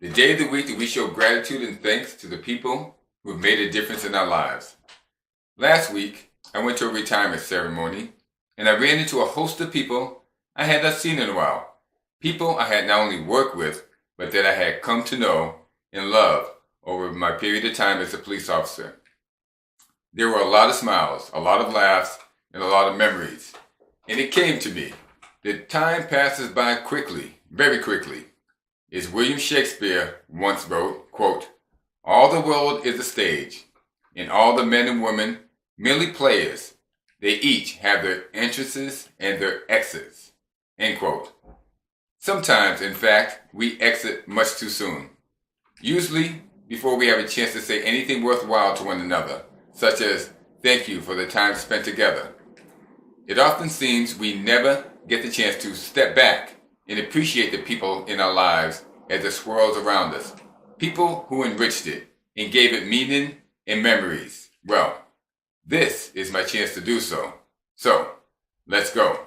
the day of the week that we show gratitude and thanks to the people who have made a difference in our lives. Last week, I went to a retirement ceremony, and I ran into a host of people I had not seen in a while. People I had not only worked with, but that I had come to know and love over my period of time as a police officer. There were a lot of smiles, a lot of laughs, and a lot of memories. And it came to me that time passes by quickly, very quickly. As William Shakespeare once wrote, quote, "All the world is a stage, and all the men and women merely players. They each have their entrances and their exits." End quote. Sometimes, in fact, we exit much too soon. Usually, before we have a chance to say anything worthwhile to one another, such as, "Thank you for the time spent together." It often seems we never get the chance to step back and appreciate the people in our lives as it swirls around us. People who enriched it and gave it meaning and memories. Well, this is my chance to do so. So, let's go.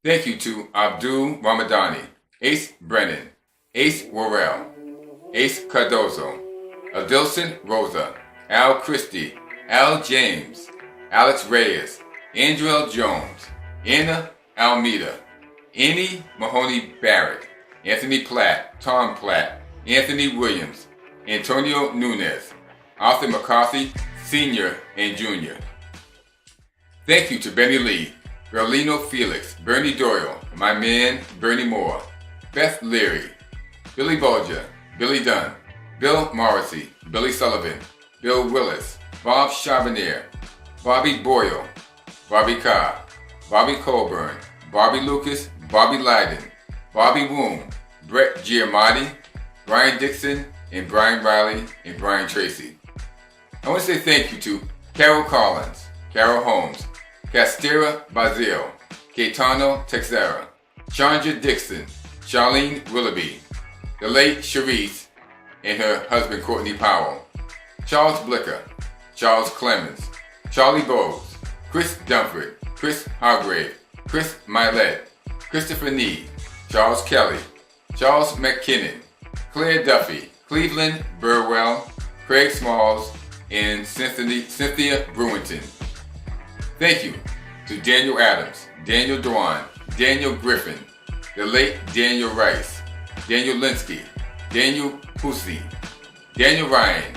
Thank you to Abdul Ramadani, Ace Brennan, Ace Worrell, Ace Cardozo, Adilson Rosa, Al Christie, Al James, Alex Reyes, Andrell Jones, Anna Almeida, Annie Mahoney Barrett, Anthony Platt, Tom Platt, Anthony Williams, Antonio Nunez, Arthur McCarthy, Sr. and Jr. Thank you to Benny Lee, Berlino Felix, Bernie Doyle, my man Bernie Moore, Beth Leary, Billy Bolger, Billy Dunn, Bill Morrissey, Billy Sullivan, Bill Willis, Bob Charbonnier, Bobby Boyle, Bobby Carr, Bobby Colburn, Bobby Lucas, Bobby Leiden, Bobby Woom, Brett Giamatti, Brian Dixon, and Brian Riley, and Brian Tracy. I want to say thank you to Carol Collins, Carol Holmes, Castera Bazil, Caetano Texera, Chandra Dixon, Charlene Willoughby, the late Cherise, and her husband Courtney Powell, Charles Blicker, Charles Clemens, Charlie Bowes, Chris Dumford, Chris Hargrave, Chris Milet, Christopher Need, Charles Kelly, Charles McKinnon, Claire Duffy, Cleveland Burwell, Craig Smalls, and Cynthia Brewington. Thank you to Daniel Adams, Daniel Dwan, Daniel Griffin, the late Daniel Rice, Daniel Linsky, Daniel Pussy, Daniel Ryan,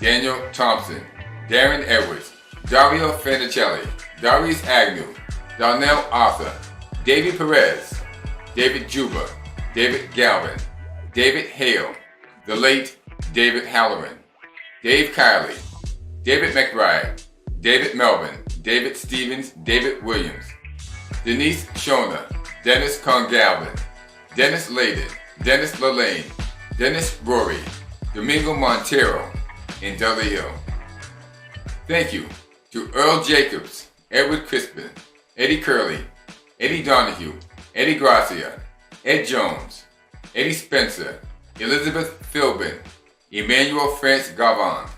Daniel Thompson, Darren Edwards, Dario Fanicelli, Darius Agnew, Darnell Arthur, David Perez, David Juba, David Galvin, David Hale, the late David Halloran, Dave Kiley, David McBride, David Melvin, David Stevens, David Williams, Denise Shona, Dennis Congalvin, Dennis Layden, Dennis Lalane, Dennis Rory, Domingo Montero, and Dudley Hill. Thank you to Earl Jacobs, Edward Crispin, Eddie Curley, Eddie Donahue, Eddie Gracia, Ed Jones, Eddie Spencer, Elizabeth Philbin, Emmanuel France Gavin,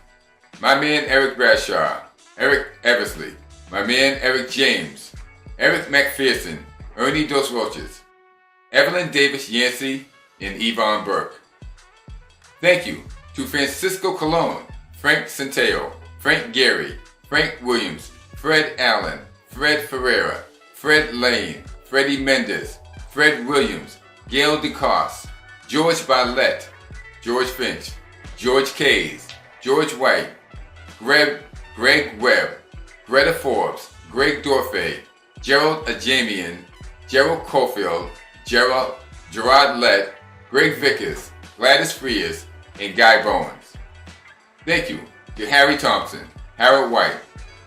my man Eric Bradshaw, Eric Eversley, my man Eric James, Eric McPherson, Ernie Dos Roches, Evelyn Davis Yancey, and Yvonne Burke. Thank you to Francisco Colon, Frank Centeo, Frank Gary, Frank Williams, Fred Allen, Fred Ferreira, Fred Lane, Freddie Mendez, Fred Williams, Gail DeCoste, George Billette, George Finch, George Kays, George White, Greg Webb, Greta Forbes, Greg Dorfey, Gerald Ajamian, Gerald Cofield, Gerard Lett, Greg Vickers, Gladys Frias, and Guy Bowens. Thank you to Harry Thompson, Harold White,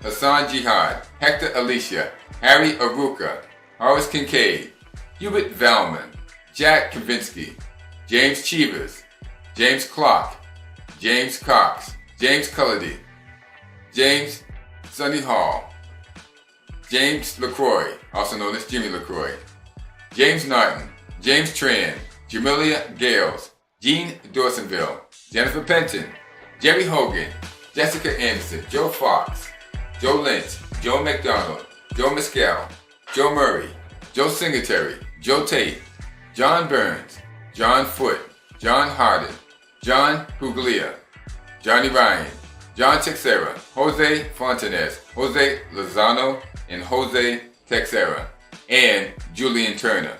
Hassan Jihad, Hector Alicia, Harry Aruka, Horace Kincaid, Hubert Valman, Jack Kavinsky, James Cheevers, James Clark, James Cox, James Cullity, James Sonny Hall, James LaCroix, also known as Jimmy LaCroix, James Norton, James Tran, Jamelia Gales, Jean Dorsonville, Jennifer Penton, Jerry Hogan, Jessica Anderson, Joe Fox, Joe Lynch, Joe McDonald, Joe Mescal, Joe Murray, Joe Singletary, Joe Tate, John Burns, John Foote, John Harden, John Huglia, Johnny Ryan, John Texera, Jose Fontanez, Jose Lozano, and Jose Texera, and Julian Turner.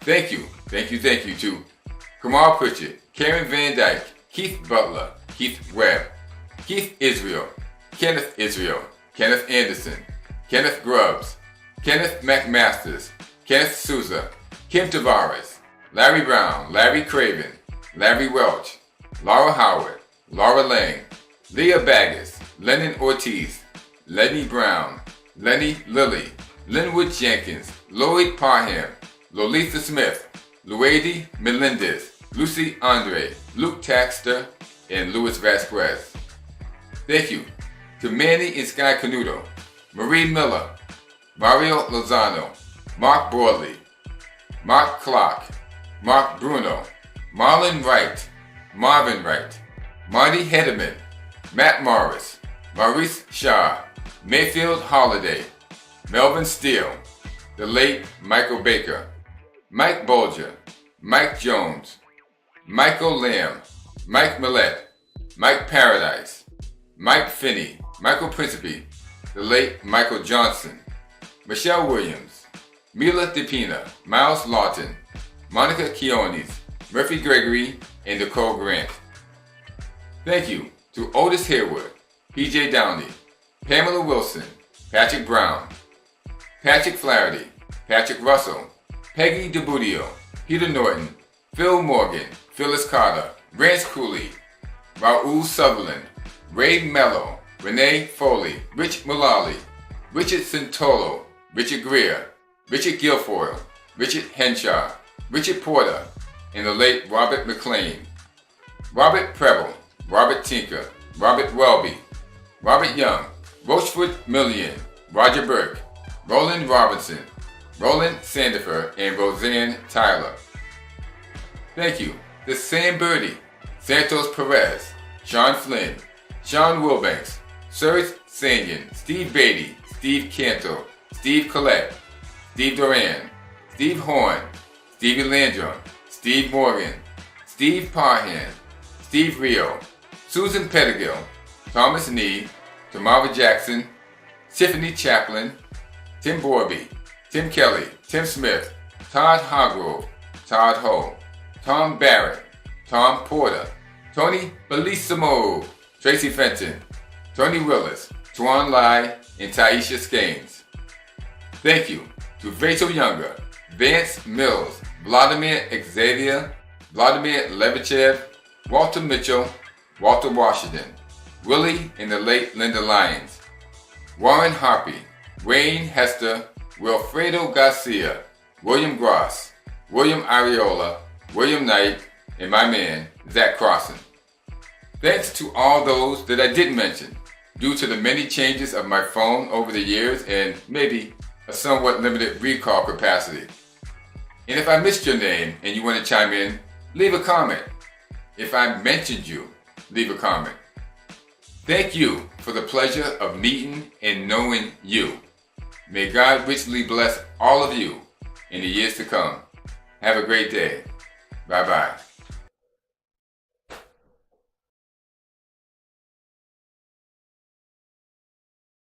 Thank you to Kamal Pritchett, Karen Van Dyke, Keith Butler, Keith Webb, Keith Israel, Kenneth Anderson, Kenneth Grubbs, Kenneth McMasters, Kenneth Souza, Kim Tavares, Larry Brown, Larry Craven, Larry Welch, Laura Howard, Laura Lang, Leah Baggis, Lennon Ortiz, Lenny Brown, Lenny Lilly, Linwood Jenkins, Lloyd Parham, Lolitha Smith, Luady Melendez, Lucy Andre, Luke Taxter, and Luis Vasquez. Thank you to Manny and Sky Canuto, Marie Miller, Mario Lozano, Mark Broadley, Mark Clark, Mark Bruno, Marlon Wright, Marvin Wright, Marty Hederman, Matt Morris, Maurice Shaw, Mayfield Holiday, Melvin Steele, the late Michael Baker, Mike Bolger, Mike Jones, Michael Lamb, Mike Millette, Mike Paradise, Mike Finney, Michael Principe, the late Michael Johnson, Michelle Williams, Mila DePina, Miles Lawton, Monica Keones, Murphy Gregory, and Nicole Grant. Thank you to Otis Harewood, PJ Downey, Pamela Wilson, Patrick Brown, Patrick Flaherty, Patrick Russell, Peggy DeBudio, Peter Norton, Phil Morgan, Phyllis Carter, Rance Cooley, Raul Sutherland, Ray Mello, Renee Foley, Rich Mullally, Richard Santolo, Richard Greer, Richard Guilfoyle, Richard Henshaw, Richard Porter, and the late Robert McLean, Robert Preble, Robert Tinker, Robert Welby, Robert Young, Rochefort Millian, Roger Burke, Roland Robinson, Roland Sandifer, and Roseanne Tyler. Thank you to Sam Birdie, Santos Perez, Sean Flynn, Sean Wilbanks, Serge Sanyan, Steve Beatty, Steve Canto, Steve Collette, Steve Duran, Steve Horn, Stevie Landrum, Steve Morgan, Steve Parham, Steve Rio, Susan Pettigill, Thomas Nee, Tamara Jackson, Tiffany Chaplin, Tim Borby, Tim Kelly, Tim Smith, Todd Hargrove, Todd Ho, Tom Barrett, Tom Porter, Tony Bellissimo, Tracy Fenton, Tony Willis, Tuan Lai, and Taisha Skanes. Thank you to Rachel Younger, Vance Mills, Vladimir Xavier, Vladimir Levichev, Walter Mitchell, Walter Washington, Willie and the late Linda Lyons, Warren Harpy, Wayne Hester, Wilfredo Garcia, William Gross, William Ariola, William Knight, and my man, Zach Crossan. Thanks to all those that I didn't mention, due to the many changes of my phone over the years and maybe a somewhat limited recall capacity. And if I missed your name and you want to chime in, leave a comment. If I mentioned you, leave a comment. Thank you for the pleasure of meeting and knowing you. May God richly bless all of you in the years to come. Have a great day. Bye-bye.